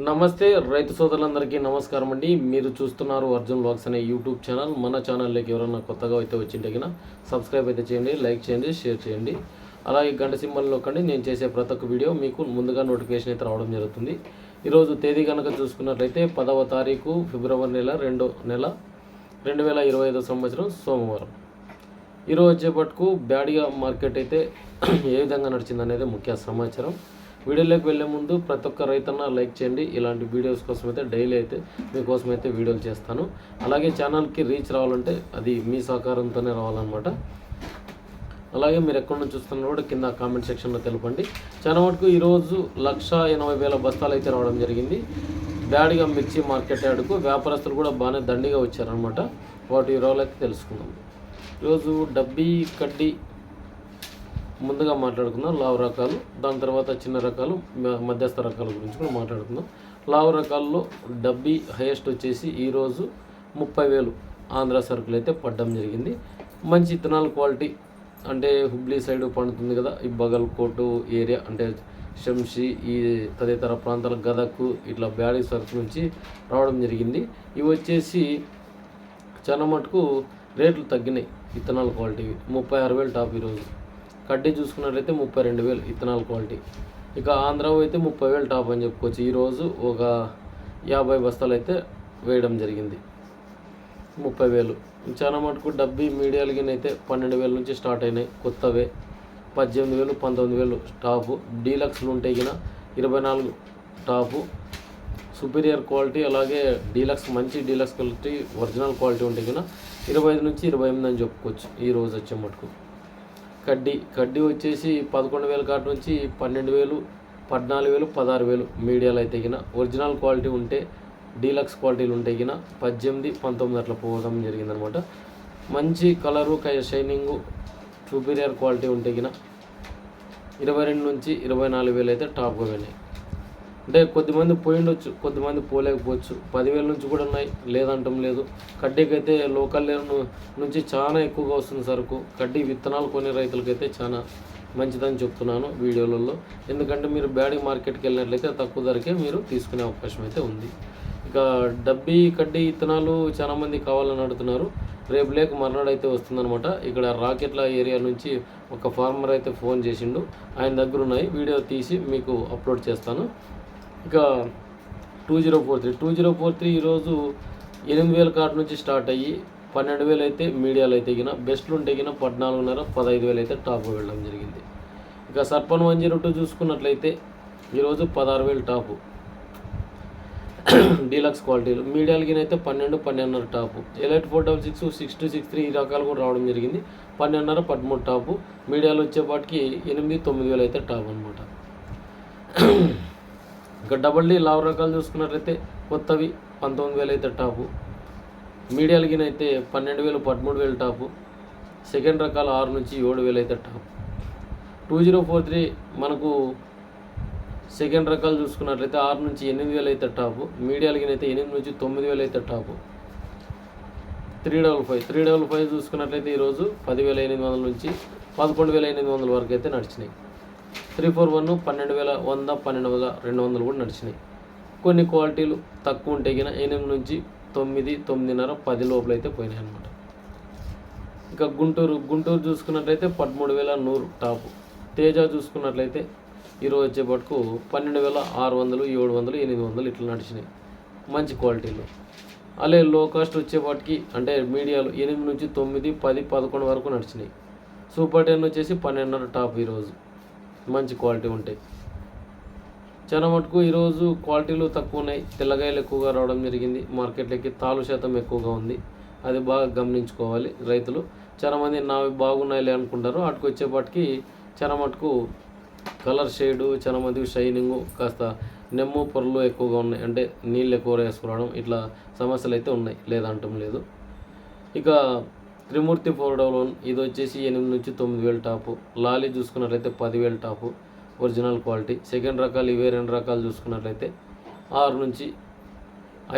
నమస్తే రైతు సోదరులందరికీ నమస్కారం అండి. మీరు చూస్తున్నారు అర్జున్ వ్లాగ్స్ అనే యూట్యూబ్ ఛానల్. మన ఛానల్లోకి ఎవరైనా కొత్తగా అయితే వచ్చింటే కనుక సబ్స్క్రైబ్ అయితే చేయండి, లైక్ చేయండి, షేర్ చేయండి. అలాగే గంట సింబల్ నొక్కండి. నేను చేసే ప్రతి ఒక్క వీడియో మీకు ముందుగా నోటిఫికేషన్ అయితే రావడం జరుగుతుంది. ఈరోజు తేదీ కనుక చూసుకున్నట్లయితే 10వ తారీఖు ఫిబ్రవరి నెల 2025 సంవత్సరం సోమవారం. ఈరోజు వచ్చేపట్టుకు బ్యాడ్గా మార్కెట్ అయితే ఏ విధంగా నడిచింది అనేది ముఖ్య సమాచారం. వీడియోలోకి వెళ్ళే ముందు ప్రతి ఒక్క రైతన్న లైక్ చేయండి. ఇలాంటి వీడియోస్ కోసం అయితే డైలీ అయితే మీకోసం అయితే వీడియోలు చేస్తాను. అలాగే ఛానల్కి రీచ్ రావాలంటే అది మీ సహకారంతోనే రావాలన్నమాట. అలాగే మీరు ఎక్కడి నుంచి చూస్తున్నా కూడా కింద కామెంట్ సెక్షన్లో తెలపండి. చాలా మటుకు ఈరోజు 1,80,000 బస్తాలు అయితే రావడం జరిగింది. బ్యాడ్గా మిర్చి మార్కెట్ యార్డుకు వ్యాపారస్తులు కూడా బాగానే దండిగా వచ్చారనమాట. వాటి వివరాలు అయితే తెలుసుకుందాం. ఈరోజు డబ్బీ కడ్డీ ముందుగా మాట్లాడుకుందాం. లావు రకాలు, దాని తర్వాత చిన్న రకాలు, మధ్యస్థ రకాల గురించి కూడా మాట్లాడుకుందాం. లావు రకాల్లో డబ్బీ హైయెస్ట్ వచ్చేసి ఈరోజు 30,000 ఆంధ్ర సరుకులు అయితే పడడం జరిగింది. మంచి ఇత్తనాల క్వాలిటీ అంటే హుబ్లీ సైడ్ పండుతుంది కదా, ఈ బగల్కోటు ఏరియా అంటే శంషి ఈ తదితర ప్రాంతాల గదకు ఇట్లా బ్యాడీ సరుకు నుంచి రావడం జరిగింది. ఇవి వచ్చేసి చాలా మటుకు రేట్లు తగ్గినాయి. ఇత్తనాల క్వాలిటీ 36,000 టాప్ ఈరోజు. కడ్డీ చూసుకున్నట్లయితే 32,000 ఇత్తనాల క్వాలిటీ. ఇక ఆంధ్ర అయితే 30,000 టాప్ అని చెప్పుకోవచ్చు. ఈరోజు ఒక 50 బస్తాలు అయితే వేయడం జరిగింది. 30,000. చాలా మటుకు డబ్బీ మీడియాలకి 12,000 నుంచి స్టార్ట్ అయినాయి. కొత్తవే 18,000, 19,000 టాపు. డీలక్స్లు ఉంటే గిన 24 టాపు. సుపీరియర్ క్వాలిటీ అలాగే డీలక్స్ మంచి డీలక్స్ క్వాలిటీ ఒరిజినల్ క్వాలిటీ ఉంటే గిన 25 నుంచి 28 అని చెప్పుకోవచ్చు. ఈరోజు వచ్చే మటుకు కడ్డీ వచ్చేసి 11,000 కాటి నుంచి 12,000, 14,000, 16,000 మీడియాలు అయితే గిన. ఒరిజినల్ క్వాలిటీ ఉంటే డీలక్స్ క్వాలిటీలు ఉంటే గిన 18, 19 అట్లా పోవడం జరిగిందనమాట. మంచి కలరు షైనింగు సుపీరియర్ క్వాలిటీ ఉంటే గిన 22 నుంచి 24,000 అయితే టాప్గా వెళ్ళాయి. అంటే కొద్దిమంది పోయిండొచ్చు, కొద్దిమంది పోలేకపోవచ్చు. 10,000 నుంచి కూడా ఉన్నాయి, లేదంటం లేదు. కడ్డీకి అయితే లోకల్ నుంచి చాలా ఎక్కువగా వస్తుంది సరుకు. కడ్డీ విత్తనాలు కొనే రైతులకైతే చాలా మంచిదని చెప్తున్నాను వీడియోలలో. ఎందుకంటే మీరు బ్యాడీ మార్కెట్కి వెళ్ళినట్లయితే తక్కువ ధరకే మీరు తీసుకునే అవకాశం అయితే ఉంది. ఇక డబ్బీ కడ్డీ విత్తనాలు చాలామంది కావాలని అడుగుతున్నారు. రేపు లేక మర్నాడు అయితే వస్తుందన్నమాట. ఇక్కడ రాకెట్ల ఏరియా నుంచి ఒక ఫార్మర్ అయితే ఫోన్ చేసిండు. ఆయన దగ్గర ఉన్నాయి, వీడియో తీసి మీకు అప్లోడ్ చేస్తాను. ఇక 2043 ఈరోజు 8,000 కాటి నుంచి స్టార్ట్ అయ్యి 12,000 అయితే మీడియాలు అయితే గిన. బెస్ట్లు ఉంటే గిన 14,500, 15,000 అయితే టాప్ వెళ్ళడం జరిగింది. ఇక సర్పన్ 102 చూసుకున్నట్లయితే ఈరోజు 16,000 టాపు. డీలక్స్ క్వాలిటీలు మీడియాలకినైతే 12, 12,500 టాపు. ఎలైట్ 466, 6263 ఈ రకాలు కూడా రావడం జరిగింది. 12,500, 13 టాపు. మీడియాలు వచ్చేపాటికి 8,000, 9,000 అయితే టాప్ అనమాట. ఇక డబల్ డీ లావు రకాలు చూసుకున్నట్లయితే కొత్తవి 19,000 అయితే టాపు. మీడియాలకినైతే 12,000, 13,000 టాపు. సెకండ్ రకాలు 6 నుంచి 7,000 అయితే టాప్. 2043 మనకు సెకండ్ రకాలు చూసుకున్నట్లయితే 6 నుంచి 8,000 అయితే టాపు. మీడియాలకినైతే 8 నుంచి 9,000 అయితే టాపు. 355 చూసుకున్నట్లయితే ఈరోజు 10,800 నుంచి 11,800 వరకు అయితే నడిచినాయి. 341 12,100, 12,200 కూడా నడిచినాయి. కొన్ని క్వాలిటీలు తక్కువ ఉంటే గిన 8 నుంచి 9, 9:30, 10 లోపల అయితే పోయినాయి అనమాట. ఇక గుంటూరు చూసుకున్నట్లయితే 13,100 టాపు. తేజ చూసుకున్నట్లయితే ఈరోజు వచ్చేపట్టుకు 12,600, 700, 800 ఇట్లా నడిచినాయి మంచి క్వాలిటీలు. అలాగే లో కాస్ట్ వచ్చేపాటికి అంటే మీడియాలు 8 నుంచి 9, 10, 11 వరకు నడిచినాయి. సూపర్ 10 వచ్చేసి 12,500 టాప్ ఈరోజు మంచి క్వాలిటీ ఉంటాయి. చాలా మటుకు ఈరోజు క్వాలిటీలు తక్కువ ఉన్నాయి. తెల్లగాయలు ఎక్కువగా రావడం జరిగింది. మార్కెట్లోకి తాలు శాతం ఎక్కువగా ఉంది. అది బాగా గమనించుకోవాలి రైతులు. చాలామంది నావి బాగున్నాయిలే అనుకుంటారు. అటుకు వచ్చేపాటికి చాలా మటుకు కలర్ షేడు, చాలా మంది షైనింగు, కాస్త నెమ్ము పొరలు ఎక్కువగా ఉన్నాయి. అంటే నీళ్ళు ఎక్కువ వేసుకోవడం ఇట్లా సమస్యలు అయితే ఉన్నాయి, లేదంటం లేదు. ఇక త్రిమూర్తి 411 ఇది వచ్చేసి 8 నుంచి 9,000 టాపు. లాలీ చూసుకున్నట్లయితే 10,000 టాపు ఒరిజినల్ క్వాలిటీ. సెకండ్ రకాలు ఇవే 2 రకాలు చూసుకున్నట్లయితే 6 నుంచి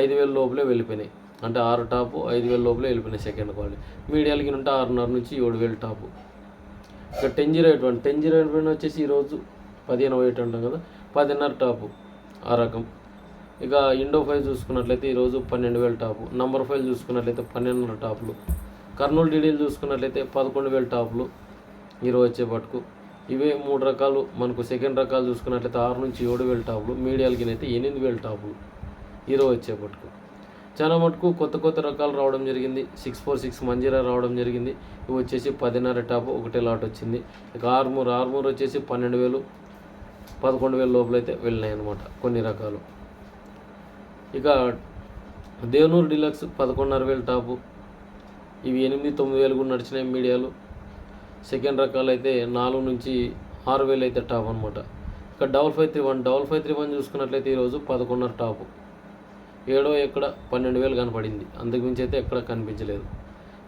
5,000 లోపలే వెళ్ళిపోయినాయి. అంటే 6 టాపు 5,000 లోపలే వెళ్ళిపోయినాయి సెకండ్ క్వాలిటీ. మీడియాలకి ఉంటే 6,500 నుంచి 7,000 టాపు. ఇక 1008 వచ్చేసి ఈరోజు 1508 అంటాం కదా, 10,500 టాపు ఆ రకం. ఇక ఇండో 5 చూసుకున్నట్లయితే ఈరోజు 12,000 టాపు. నంబర్ 5 చూసుకున్నట్లయితే 12,500 టాపులు. కర్నూలు డీడీలు చూసుకున్నట్లయితే 11,000 టాపులు ఈరోజు వచ్చేపట్టుకు. ఇవే 3 రకాలు. మనకు సెకండ్ రకాలు చూసుకున్నట్లయితే 6 నుంచి 7,000 టాపులు. మీడియాలకి అయితే 8,000 టాపులు ఈరోజు వచ్చేపట్టుకు. చాలా మటుకు కొత్త రకాలు రావడం జరిగింది. 646 మంజీరా రావడం జరిగింది. ఇవి వచ్చేసి 10,500 టాపు ఒకటే లాట్ వచ్చింది. ఇక ఆర్మూర్ వచ్చేసి 12,000 11,000 లోపల అయితే వెళ్ళినాయి అన్నమాట కొన్ని రకాలు. ఇక దేవనూరు డీలక్స్ 11,500 టాపు. ఇవి 8,000-9,000 కూడా నడిచినాయి మీడియాలు. సెకండ్ రకాలు అయితే 4 నుంచి 6,000 అయితే టాప్ అనమాట. ఇక 5531 చూసుకున్నట్లయితే ఈరోజు 11,500 టాపు. ఏడో ఎక్కడ 12,000 కనపడింది. అంతకుమించి అయితే ఎక్కడ కనిపించలేదు.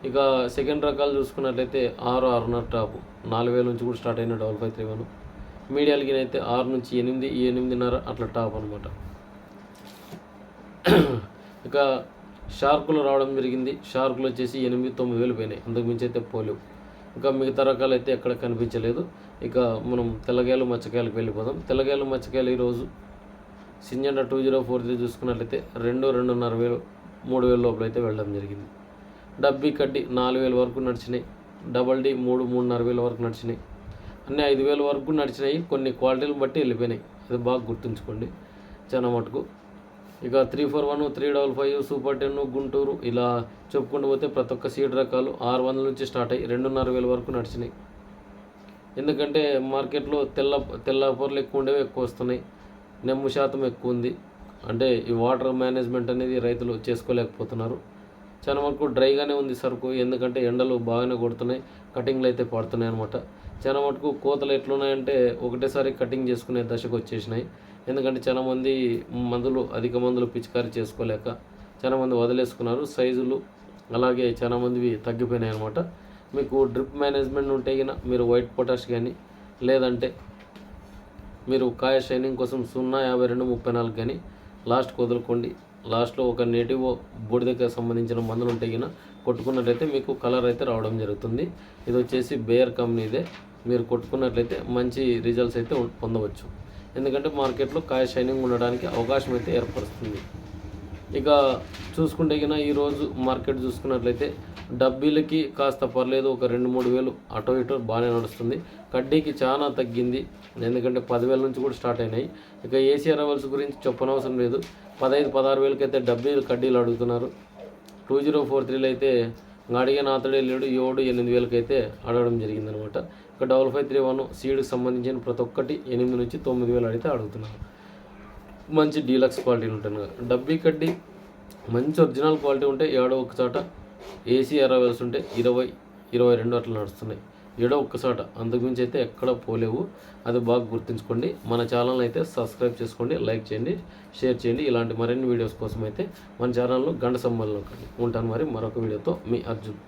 ఇక సెకండ్ రకాలు చూసుకున్నట్లయితే 6,500 టాపు. 4,000 నుంచి కూడా స్టార్ట్ అయిన 5531. మీడియాలకి అయితే 6 నుంచి 8, 8.5 అట్లా టాప్ అనమాట. ఇక షార్కులు రావడం జరిగింది. షార్కులు వచ్చేసి 8,000-9,000 పోయినాయి. అంతకుమించి అయితే పోలేవు. ఇంకా మిగతా రకాలు అయితే ఎక్కడ కనిపించలేదు. ఇక మనం తెల్లగాయలు మచ్చకాయలకు వెళ్ళిపోదాం. తెల్లగాయలు మచ్చకాయలు ఈరోజు సింజండా 2043 చూసుకున్నట్లయితే 2,500 3,000 లోపల అయితే వెళ్ళడం జరిగింది. డబ్బీ కడ్డీ 4,000 వరకు నడిచినాయి. డబల్ డి 3,000-3,500 వరకు నడిచినాయి. అన్నీ 5,000 వరకు నడిచినాయి. కొన్ని క్వాలిటీలు బట్టి వెళ్ళిపోయినాయి. అది బాగా గుర్తుంచుకోండి చాలా మటుకు. ఇక 341, 355, సూపర్ 10, గుంటూరు ఇలా చెప్పుకుంటూ పోతే ప్రతి ఒక్క సీడ్ రకాలు 600 నుంచి స్టార్ట్ అయ్యి 2,500 వరకు నడిచినాయి. ఎందుకంటే మార్కెట్లో తెల్ల పొరలు ఎక్కువ ఉండేవి ఎక్కువ వస్తున్నాయి. నెమ్ము శాతం ఎక్కువ ఉంది. అంటే ఈ వాటర్ మేనేజ్మెంట్ అనేది రైతులు చేసుకోలేకపోతున్నారు. చాలా వరకు డ్రైగానే ఉంది సరుకు. ఎందుకంటే ఎండలు బాగానే కొడుతున్నాయి. కటింగ్లు అయితే పడుతున్నాయి అనమాట. చాలా మటుకు కోతలు ఎట్లున్నాయంటే ఒకటేసారి కటింగ్ చేసుకునే దశకు వచ్చేసినాయి. ఎందుకంటే చాలామంది అధిక మందులు పిచికారీ చేసుకోలేక చాలామంది వదిలేసుకున్నారు. సైజులు అలాగే చాలామందివి తగ్గిపోయినాయి అనమాట. మీకు డ్రిప్ మేనేజ్మెంట్ ఉంటే గిన మీరు వైట్ పొటాష్ కానీ లేదంటే మీరు కాయ షైనింగ్ కోసం 0,52-34 కానీ లాస్ట్కి వదులుకోండి. లాస్ట్లో ఒక నేటివ్ బూడిదకి సంబంధించిన మందులు ఉంటే గిన కొట్టుకున్నట్లయితే మీకు కలర్ అయితే రావడం జరుగుతుంది. ఇది వచ్చేసి బేయర్ కంపెనీదే. మీరు కొట్టుకున్నట్లయితే మంచి రిజల్ట్స్ అయితే పొందవచ్చు. ఎందుకంటే మార్కెట్లో కాయ షైనింగ్ ఉండడానికి అవకాశం అయితే ఏర్పరుస్తుంది. ఇక చూసుకుంటే గిన ఈరోజు మార్కెట్ చూసుకున్నట్లయితే డబ్బీలకి కాస్త పర్లేదు. ఒక 2-3 వేలు అటో ఇటో బాగానే నడుస్తుంది. కడ్డీకి చాలా తగ్గింది. ఎందుకంటే 10,000 నుంచి కూడా స్టార్ట్ అయినాయి. ఇక ఏసీ అరైవల్స్ గురించి చెప్పనవసరం లేదు. 15-16 వేలకి అయితే కడ్డీలు అడుగుతున్నారు. 2043లో అయితే అడిగిన అతడే లేడు. 7-8 వేలకి అయితే అడగడం జరిగిందనమాట. ఇక 5531 సీడ్కి సంబంధించిన ప్రతి ఒక్కటి 8 నుంచి 9 వేలు అడిగితే అడుగుతున్నారు. మంచి డీలక్స్ క్వాలిటీ ఉంటుంది. డబ్బీ కడ్డీ మంచి ఒరిజినల్ క్వాలిటీ ఉంటే ఏడో ఒక చోట ఏసీ అరైవల్స్ ఉంటే 20-22 అట్లా నడుస్తున్నాయి. ఏడో ఒక్కసాట. అంతకుమించి అయితే ఎక్కడ పోలేవు. అది బాగా గుర్తుంచుకోండి. మన ఛానల్ అయితే సబ్స్క్రైబ్ చేసుకోండి, లైక్ చేయండి, షేర్ చేయండి. ఇలాంటి మరిన్ని వీడియోస్ కోసం అయితే మన ఛానల్లో గంట సంబంధంలో ఉంటాను. మరి మరొక వీడియోతో మీ అర్జున్.